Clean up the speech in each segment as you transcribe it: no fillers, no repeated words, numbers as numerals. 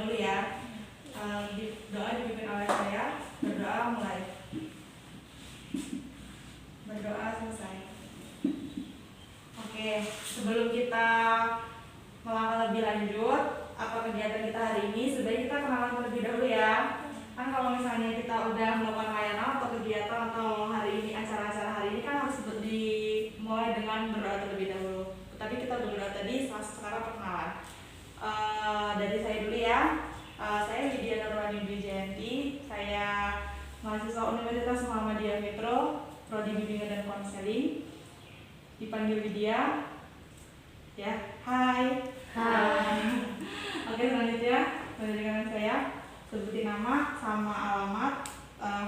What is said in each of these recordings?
dahulu ya. Doa dipimpin oleh saya. Berdoa mulai. Berdoa selesai. Oke, sebelum kita melangkah lebih lanjut apa kegiatan kita hari ini, sebaiknya kita kenalan terlebih dahulu ya. Kan kalau misalnya kita udah melakukan layanan atau kegiatan atau hari ini acara-acara hari ini kan harus dimulai dengan berdoa terlebih dahulu. Tapi kita udah berdoa tadi, sekarang perkenalan. Dari saya dulu ya. Saya Lydia Nurwani Wijayanti. Saya mahasiswa Universitas Muhammadiyah Metro, Prodi Bimbingan dan Konseling. Dipanggil Lydia. Ya, hai. Oke, selanjutnya dari kanan saya sebutin nama sama alamat,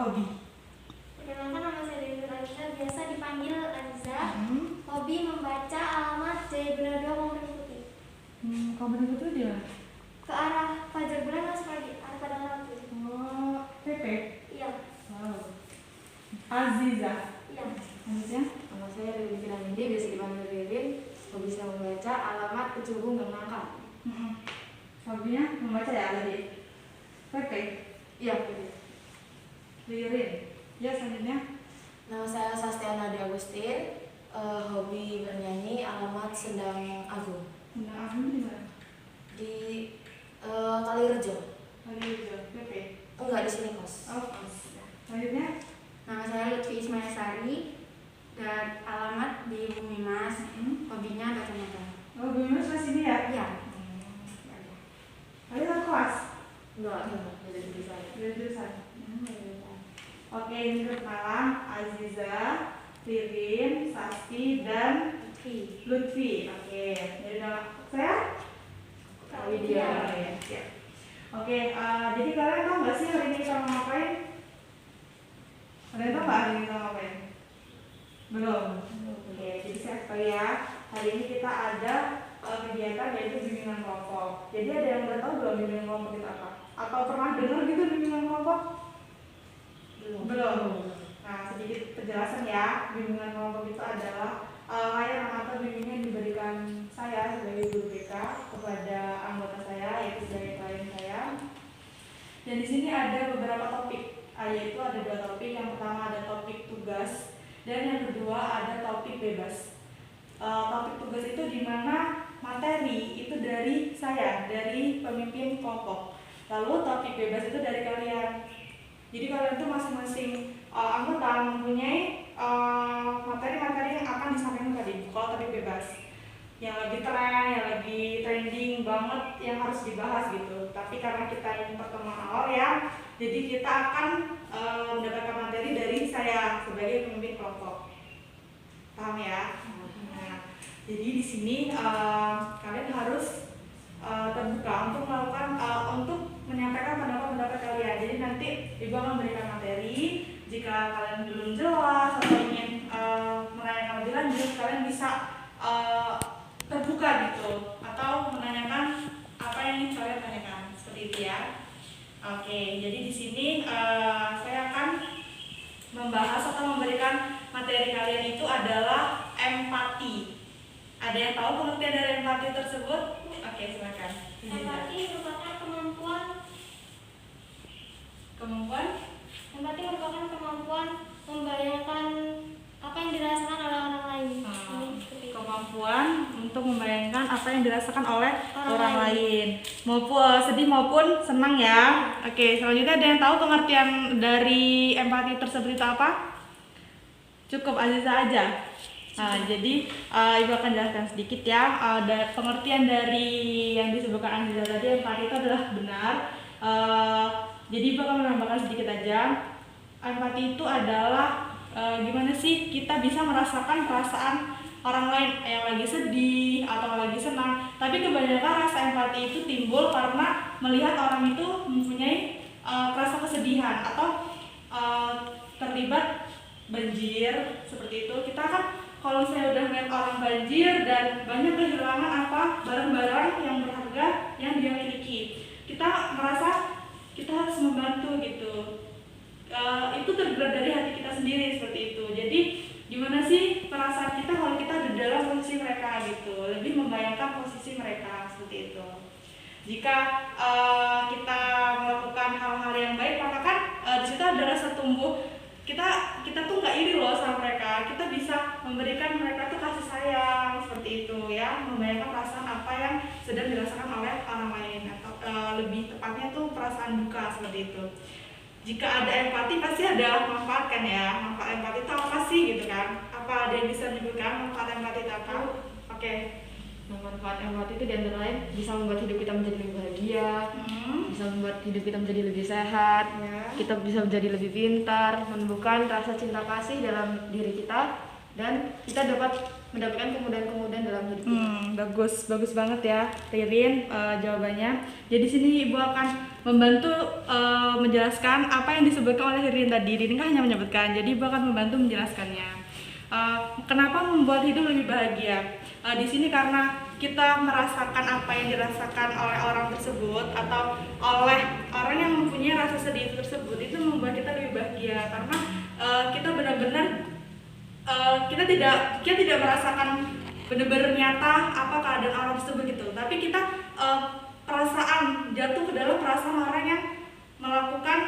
hobi. Perkenalkan, nama saya Dewi Nuraliza, biasa dipanggil Aliza. Hobi membaca, alamat Jaya Bener 2 Kompleks Putih. Kompleks Putih di mana? Ke arah Fajar Bulan masuk lagi, arah Padang Laut. Oh, PP? Iya. Wow. Aziza? Iya. Maksudnya? Nama saya Rini Kinamindi, biasa dipanggil Ririn. Hobi saya membaca, alamat Kecubung Gang Nangka. Hobinya membaca ya tadi? PP? Iya. Ririn? Ya, selanjutnya? Nama saya Sastiana Adi Agustin. Hobi bernyanyi, alamat Sendang Agung. Sendang Agung di mana? Di Kalirejo. Kalirejo, PP? Enggak, di sini kos. Oh, kos. Selanjutnya? Nama saya Lutfi Ismail-Sari dan alamat di Bumi Mas. Hobinya baca novel. Oh, Bumi Mas di sini ya? Iya. Ayo kelas? Enggak, beda jurusan. Beda jurusan. Oke, ini perkenalan Aziza, Ririn, Sasti, dan Lutfi. Oke, dari nama saya? Widya. Ya. Oke, jadi kalian tahu nggak sih hari ini kita mau ngapain? Kalian tahu nggak hari ini kita mau ngapain? Belum. Oke, jadi saya sekali ya. Hari ini kita ada kegiatan yaitu bimbingan kelompok. Jadi ada yang udah tahu belum bimbingan kelompok itu apa? Atau pernah dengar gitu bimbingan kelompok? Belum. Nah, sedikit penjelasan ya. Bimbingan kelompok itu adalah layanan atau bimbingan yang diberikan saya sebagai guru BK kepada anggota saya, yaitu sebagai klien saya. Dan di sini ada beberapa topik, yaitu ada 2 topik. Yang pertama ada topik tugas dan yang kedua ada topik bebas. Topik tugas itu di mana materi itu dari saya, dari pemimpin kelompok. Lalu topik bebas itu dari kalian. Jadi kalian tuh masing-masing anggota mempunyai materi-materi yang akan disampaikan tadi. Kalau topik bebas, yang lagi tren, yang lagi trending banget, yang harus dibahas gitu. Tapi karena kita ini pertemuan awal ya, jadi kita akan mendapatkan materi dari saya sebagai pemimpin kelompok. Paham ya? Nah, jadi di sini kalian harus terbuka untuk melakukan untuk menyampaikan pendapat-pendapat kalian. Jadi nanti ibu akan memberikan materi. Jika kalian belum jelas atau ingin menanyakan lebih lanjut, kalian bisa terbuka gitu atau menanyakan apa yang ingin kalian tanyakan, seperti itu ya. Oke, jadi di sini saya akan membahas atau memberikan materi kalian itu adalah empati. Ada yang tahu pengertian dari empati tersebut? Oke, silakan. Empati merupakan kemampuan membayangkan apa yang dirasakan oleh orang lain. Kemampuan untuk membayangkan apa yang dirasakan oleh orang lain, maupun sedih maupun senang ya. Oke, selanjutnya ada yang tahu pengertian dari empati tersebut itu apa? Cukup Aziza aja. Nah, jadi ibu akan jelaskan sedikit ya. Pengertian dari yang disebutkan Aziza tadi, empati itu adalah benar. Jadi ibu akan menambahkan sedikit aja. Empati itu adalah gimana sih kita bisa merasakan perasaan orang lain yang lagi sedih atau lagi senang. Tapi kebanyakan rasa empati itu timbul karena melihat orang itu mempunyai rasa kesedihan atau terlibat banjir seperti itu. Kita kan kalau saya udah melihat orang banjir dan banyak kehilangan barang-barang yang berharga yang dia miliki, kita merasa kita harus membantu gitu. Itu tergerak dari hati kita sendiri seperti itu. Jadi gimana sih perasaan kita kalau kita ada dalam posisi mereka gitu, lebih membayangkan posisi mereka seperti itu. Jika kita melakukan hal-hal yang baik, maka kan di situ ada rasa tumbuh. Kita tuh nggak iri loh sama mereka. Kita bisa memberikan mereka tuh kasih sayang seperti itu ya, membayangkan perasaan apa yang sedang dirasakan oleh orang lain, atau lebih tepatnya tuh perasaan duka seperti itu. Jika ada empati pasti ada manfaat kan ya. Manfaat empati itu apa sih gitu kan? Apa ada yang bisa menyebutkan manfaat empati itu apa? Oke. Manfaat empati itu di antara lain bisa membuat hidup kita menjadi lebih bahagia, bisa membuat hidup kita menjadi lebih sehat, kita bisa menjadi lebih pintar, menumbuhkan rasa cinta kasih dalam diri kita, dan kita dapat mendapatkan kemudahan-kemudahan dalam hidup kita. Bagus banget ya, Ririn jawabannya. Jadi sini Ibu akan membantu menjelaskan apa yang disebutkan oleh Ririn tadi. Ririn kan hanya menyebutkan, jadi Ibu akan membantu menjelaskannya. Kenapa membuat hidup lebih bahagia? Di sini karena kita merasakan apa yang dirasakan oleh orang tersebut atau oleh orang yang mempunyai rasa sedih tersebut, itu membuat kita lebih bahagia karena kita benar-benar kita tidak merasakan benar-benar nyata apa keadaan orang tersebut gitu, tapi kita perasaan jatuh ke dalam perasaan orang yang melakukan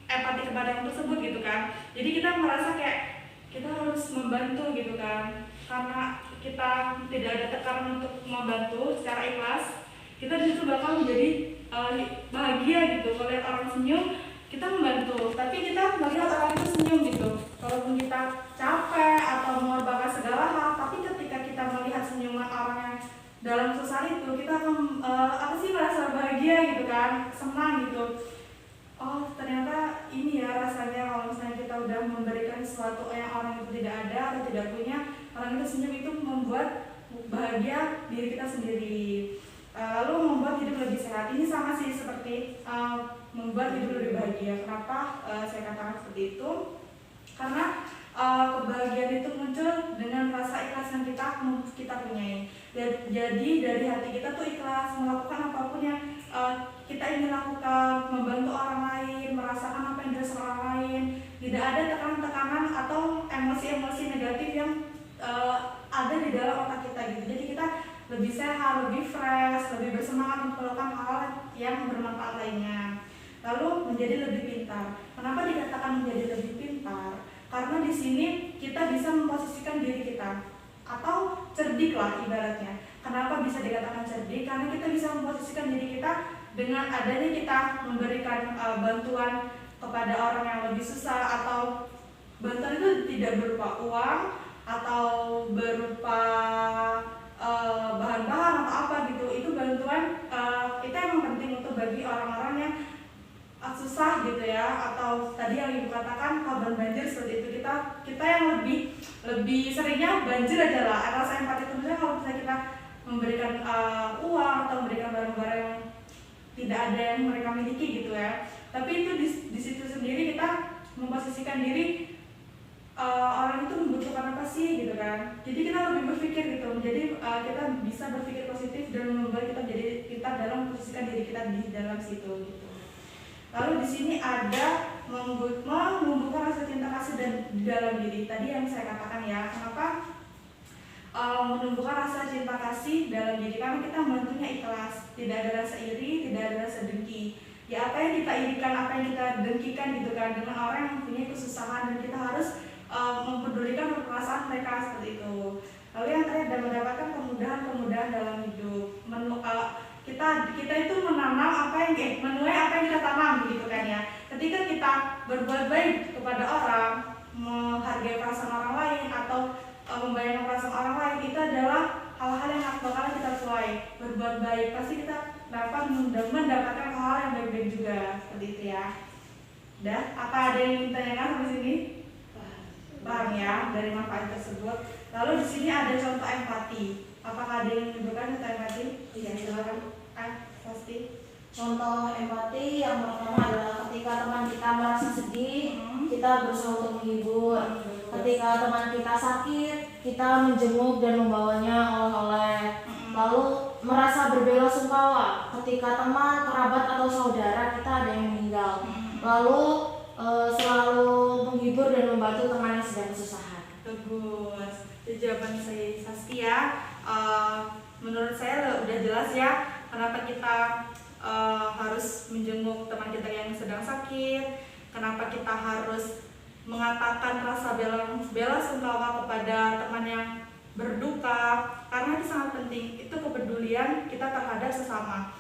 empati kepada orang tersebut gitu kan. Jadi kita merasa kayak kita harus membantu gitu kan, karena kita tidak ada tekanan untuk membantu secara ikhlas, kita justru bakal menjadi bahagia gitu. Kalau lihat orang senyum kita membantu, tapi kita melihat orang itu senyum gitu, walaupun kita capek atau mengorbankan segala hal, tapi ketika kita melihat senyuman orang yang dalam susah itu, kita akan merasa bahagia gitu kan, senang gitu. Oh ternyata ini ya rasanya kalau misalnya kita udah memberikan sesuatu yang orang itu tidak ada atau tidak punya, orang itu senyum itu membuat bahagia diri kita sendiri, lalu membuat hidup lebih sehat. Ini sama sih seperti membuat hidup lebih bahagia. Kenapa saya katakan seperti itu? Karena kebahagiaan itu muncul dengan rasa ikhlas yang kita punyai. Jadi dari hati kita tuh ikhlas melakukan apapun yang kita ingin lakukan, membantu orang lain, merasakan apa yang dirasakan orang lain. Tidak ada tekanan-tekanan atau emosi-emosi negatif yang ada di dalam otak kita gitu. Jadi kita lebih sehat, lebih fresh, lebih bersemangat untuk melakukan hal yang bermanfaat lainnya. Lalu menjadi lebih pintar. Kenapa dikatakan menjadi lebih pintar? Karena di sini kita bisa memposisikan diri kita, atau cerdik lah ibaratnya. Kenapa bisa dikatakan cerdik? Karena kita bisa memposisikan diri kita dengan adanya kita memberikan bantuan kepada orang yang lebih susah, atau bantuan itu tidak berupa uang atau berupa bahan-bahan atau apa gitu. Itu bantuan itu emang penting untuk bagi orang-orang yang susah gitu ya, atau tadi yang Ibu katakan korban banjir seperti itu. Kita yang lebih seringnya banjir aja lah. Rasa empati itu misalnya kalau misalnya kita memberikan uang atau memberikan barang-barang yang tidak ada yang mereka miliki gitu ya. Tapi itu di situ sendiri kita memposisikan diri, orang itu membutuhkan apa sih gitu kan. Jadi kita lebih berpikir gitu. Jadi kita bisa berpikir positif dan membuat kita menjadi pintar dalam memposisikan diri kita di dalam situ gitu. Lalu di sini ada menumbuhkan rasa cinta kasih di dalam diri. Tadi yang saya katakan ya, kenapa menumbuhkan rasa cinta kasih dalam diri? Karena kita membantunya ikhlas, tidak ada rasa iri, tidak ada rasa dengki. Ya apa yang kita irikan, apa yang kita dengkikan gitu kan, dengan orang yang mempunyai kesusahan, dan kita harus mempedulikan perasaan mereka seperti itu. Lalu yang terakhir, mendapatkan kemudahan-kemudahan dalam hidup. Kita itu menanam menuai apa yang kita tanam gitu kan ya. Ketika kita berbuat baik kepada orang, menghargai perasaan orang lain atau membayangkan perasaan orang lain, itu adalah hal-hal yang bakalan kita tuai. Berbuat baik pasti kita dapat mendapatkan hal yang baik-baik juga seperti itu ya. Udah, apa ada yang ingin ditanyakan sampai sini? Paham ya dari manfaat tersebut. Lalu di sini ada contoh empati. Apakah ada yang menyebutkan contoh empati? Iya, silakan. Pasti. Contoh empati yang pertama adalah ketika teman kita merasa sedih, kita berusaha untuk menghibur. Ketika teman kita sakit, kita menjenguk dan membawanya oleh-oleh. Lalu merasa berbela-sungkawa ketika teman, kerabat atau saudara kita ada yang meninggal. Lalu selalu menghibur dan membantu teman yang sedang kesusahan. Bagus. Jadi jawaban saya Saskia, menurut saya udah jelas ya kenapa kita harus menjenguk teman kita yang sedang sakit, kenapa kita harus mengatakan rasa bela sungkawa kepada teman yang berduka, karena itu sangat penting. Itu kepedulian kita terhadap sesama.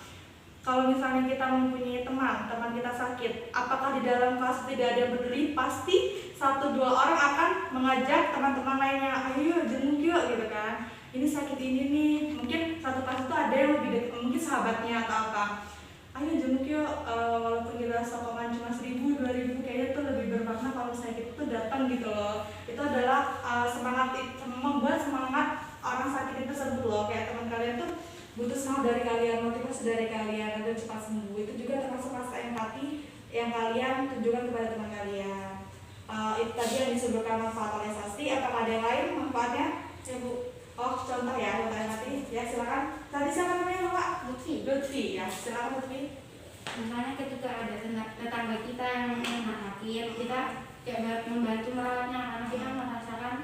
Kalau misalnya kita mempunyai teman kita sakit, apakah di dalam kelas tidak ada yang peduli? Pasti 1-2 orang akan mengajak teman-teman lainnya, ayo jenguk yuk gitu kan. Ini sakit ini nih, mungkin satu kelas itu ada yang lebih dekat, mungkin sahabatnya atau apa. Ayo jenguk yuk, walaupun kita sokongan cuma 1.000-2.000, kayaknya itu lebih bermakna kalau sakit itu datang gitu loh. Itu adalah semangat, membuat semangat orang sakit itu tersebut loh. Kayak teman kalian tuh butuh semangat dari kalian, motivasi dari kalian agar cepat sembuh. Itu juga termasuk rasa empati yang kalian tunjukkan kepada teman kalian. Itu tadi yang disebutkan manfaat oleh Sasti. Apakah ada yang lain manfaatnya? Ya Bu. Oh, contoh ya, contoh empati. Ya silakan. Tadi siapa namanya Pak? Lutfi ya. Silakan Lutfi. Misalnya ketika ada tetangga kita yang sakit, kita kayak membantu merawatnya karena kita merasakan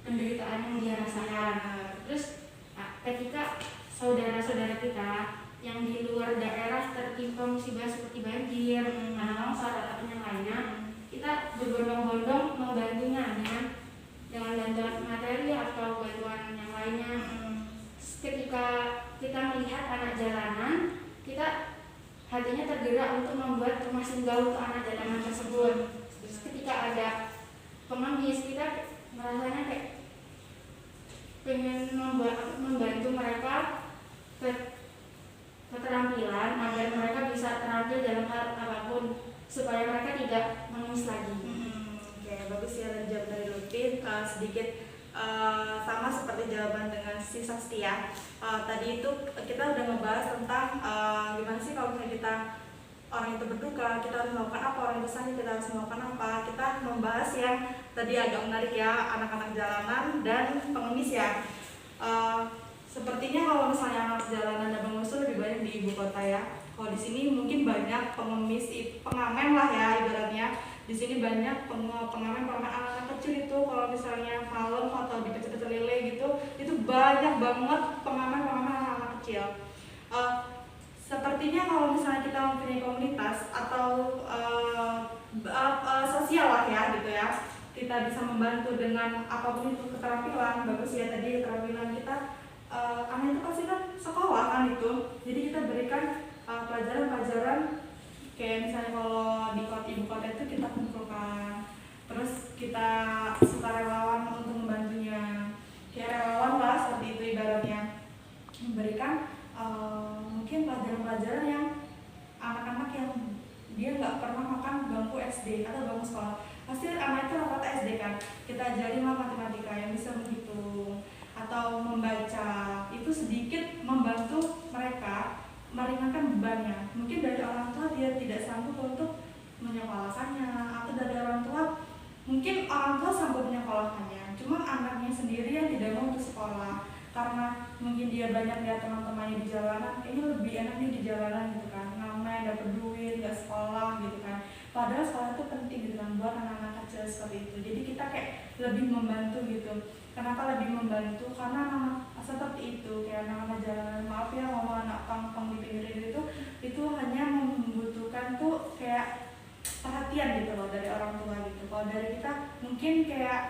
penderitaan yang dia rasakan. Terus ketika saudara-saudara kita yang di luar daerah tertimpa musibah seperti banjir, longsor ataupun yang lainnya, kita berbondong-bondong membantunya dengan bantuan materi atau bantuan yang lainnya. Ketika kita melihat anak jalanan, kita hatinya tergerak untuk membuat rumah singgah untuk anak jalanan tersebut. Terus ketika ada pengemis, kita merasanya kayak pengen membantu mereka keterampilan agar mereka bisa terampil dalam hal apapun supaya mereka tidak mengemis lagi. Oke, bagus ya jawab dari Lutfi. Sedikit sama seperti jawaban dengan si Sasti ya. Tadi itu kita udah ngebahas tentang gimana sih kalau misalnya kita orang itu berduka, kita harus melakukan apa, orang itu sakit kita harus melakukan apa. Kita membahas yang tadi agak menarik ya, anak-anak jalanan dan pengemis ya. Sepertinya kalau misalnya anak jalanan dan pengemis itu lebih banyak di ibu kota ya. Kalau di sini mungkin banyak pengemis, pengamen lah ya ibaratnya. Di sini banyak pengamen anak-anak kecil itu kalau misalnya malam atau di pecel-pecel lele gitu, itu banyak banget pengamen anak-anak kecil. Sepertinya kalau misalnya kita mempunyai komunitas atau sosial lah ya gitu ya, kita bisa membantu dengan apapun itu keterampilan. Bagus ya tadi keterampilan kita. Anak itu pasti kan sekolah kan itu, jadi kita berikan pelajaran-pelajaran kayak misalnya kalau di ibu kota itu kita kumpulkan, terus kita sukarelawan untuk membantunya, kayak relawan lah seperti itu ibaratnya, memberikan mungkin pelajaran-pelajaran yang anak-anak yang dia nggak pernah makan bangku SD atau bangku sekolah, pasti anak itu rata-rata SD kan, kita ajarin matematika yang bisa menghitung atau membaca, itu sedikit membantu mereka meringankan bebannya. Mungkin dari orang tua dia tidak sanggup untuk menyekolahkannya, atau dari orang tua mungkin orang tua sanggup menyekolahkannya, cuma anaknya sendiri yang tidak mau untuk sekolah karena mungkin dia banyak lihat teman-temannya di jalanan, kayaknya lebih enak nih di jalanan gitu kan, ngamen, dapat duit, nggak sekolah gitu kan. Padahal sekolah itu penting gitu kan buat anak-anak kecil seperti itu. Jadi kita kayak lebih membantu gitu. Kenapa lebih membantu? Karena anak seperti itu, kayak anak-anak jalanan, maaf ya ngomong anak pang-pang di pinggir itu hanya membutuhkan tuh kayak perhatian gitu loh dari orang tua gitu. Kalau dari kita mungkin kayak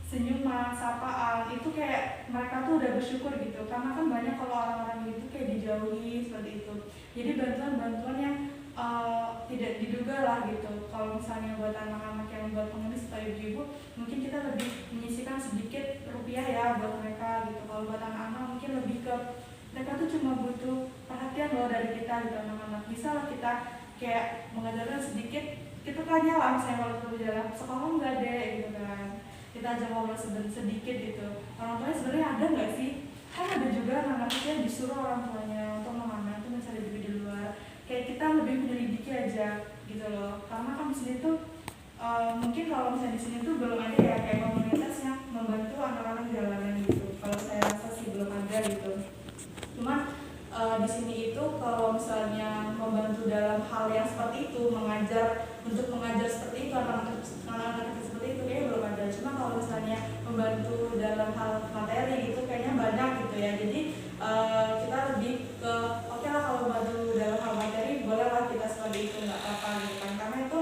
senyuman, sapaan, itu kayak mereka tuh udah bersyukur gitu. Karena kan banyak kalau orang-orang gitu kayak dijauhi seperti itu. Jadi bantuan-bantuan yang tidak diduga lah gitu. Kalau misalnya buat anak-anak yang buat pengemis atau ibu-ibu, mungkin kita lebih menyisihkan sedikit rupiah ya buat mereka gitu. Kalau buat anak-anak mungkin lebih ke mereka tuh cuma butuh perhatian loh dari kita gitu anak-anak. Bisa lah kita kayak mengajarkan sedikit, kita tanya lah misalnya kalau kita berjalan sekolah nggak deh gitu kan, kita aja ngobrol sedikit gitu. Orang tuanya sebenarnya ada nggak sih? Kan ada juga anak-anak yang disuruh orang tuanya untuk mengamen tuh mencari duit di luar. Kayak kita lebih menyelidiki aja gitu loh. Karena kan di sini tuh mungkin kalau misalnya di sini tuh belum ada ya kayak komunitas yang membantu anak-anak jalanan gitu. Kalau saya rasa sih belum ada gitu. Cuman di sini itu kalau misalnya membantu dalam hal yang seperti itu, untuk mengajar seperti itu anak-anak seperti itu kayaknya belum ada. Cuma kalau misalnya membantu dalam hal materi gitu kayaknya banyak gitu ya. Jadi kita lebih ke oke lah kalau maju dalam hal materi bolehlah kita seperti itu, nggak apa-apa gitu kan, karena itu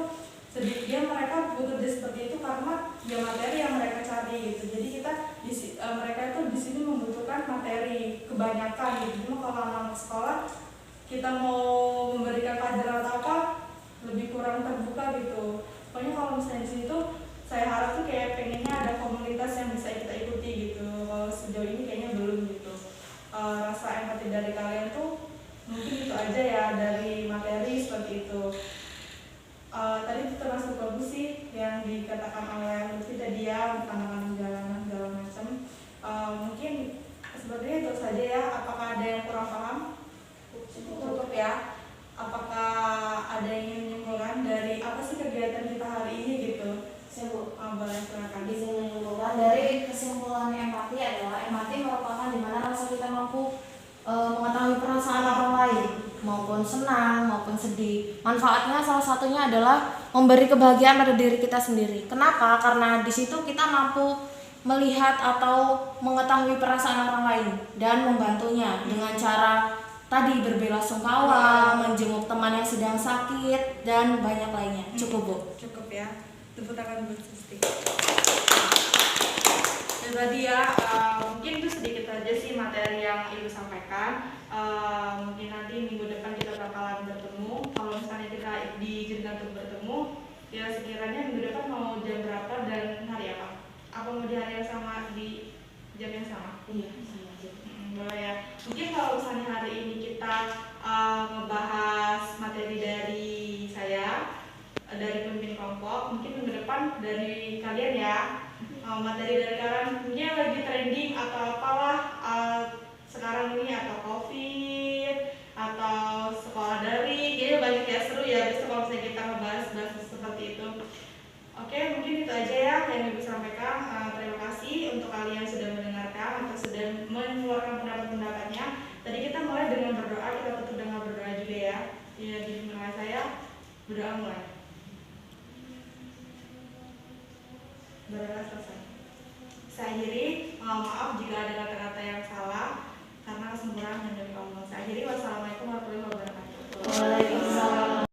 sedikit mereka bekerja seperti itu karena ya materi yang mereka cari gitu. Jadi kita mereka itu di sini membutuhkan materi kebanyakan gitu. Cuma kalau anak sekolah kita mau memberikan pelajaran atau apa lebih kurang terbuka gitu. Pokoknya kalau misalnya di sini tuh saya harap tuh kayak pengennya ada komunitas yang bisa kita ikuti gitu. Kalau sejauh ini kayaknya belum gitu. Rasa empati dari kalian tuh mungkin itu aja ya dari materi seperti itu. Tadi itu termasuk bagus sih yang dikatakan oleh Lutfi tadi ya, pandangan jalanan segala macam. Mungkin sepertinya itu saja ya. Apakah ada yang kurang paham? Cukup ya. Apakah ada yang ingin menyimpulkan dari apa sih kegiatan kita hari ini gitu? Saya Bu, Boleh silakan. izin menyimpulkan dari kesimpulan empati adalah empati merupakan dimana rasa kita mampu mengetahui perasaan orang lain, maupun senang maupun sedih. Manfaatnya salah satunya adalah memberi kebahagiaan pada diri kita sendiri. Kenapa? Karena di situ kita mampu melihat atau mengetahui perasaan orang lain dan membantunya dengan cara tadi berbelasungkawa, menjenguk teman yang sedang sakit dan banyak lainnya. Cukup Bu. Cukup ya. Tepuk tangan buat Susti. Dan tadi ya mungkin itu sedikit aja sih materi yang Ibu sampaikan. Mungkin nanti minggu depan kita bakalan bertemu. Kalau misalnya kita diizinkan untuk bertemu, ya sekiranya minggu depan mau jam berapa dan hari apa? Apa mau di hari yang sama, di jam yang sama? Iya, sama aja. Boleh ya. Mungkin kalau misalnya hari ini kita ngebahas materi dari saya, dari pemimpin kelompok, mungkin minggu depan dari kalian ya. Materi dari kalian mungkin yang lagi trending atau apalah sekarang ini, atau COVID atau sekolah daring, kayaknya banyak ya, seru ya besok kalau misalnya kita ngebahas seperti itu. Oke, mungkin itu aja ya yang Ibu sampaikan. Terima kasih untuk kalian yang sudah mendengarkan atau sudah mengeluarkan pendapat-pendapatnya. Tadi kita mulai dengan berdoa, kita tutup dengan berdoa juga ya. Ya, dimulai saya berdoa mulai. Berdoa selesai. Saya akhiri, maaf jika ada kata-kata yang salah karena kesempurnaan hanya dari Allah. Saya akhiri, wassalamualaikum warahmatullahi wabarakatuh. Waalaikumsalam.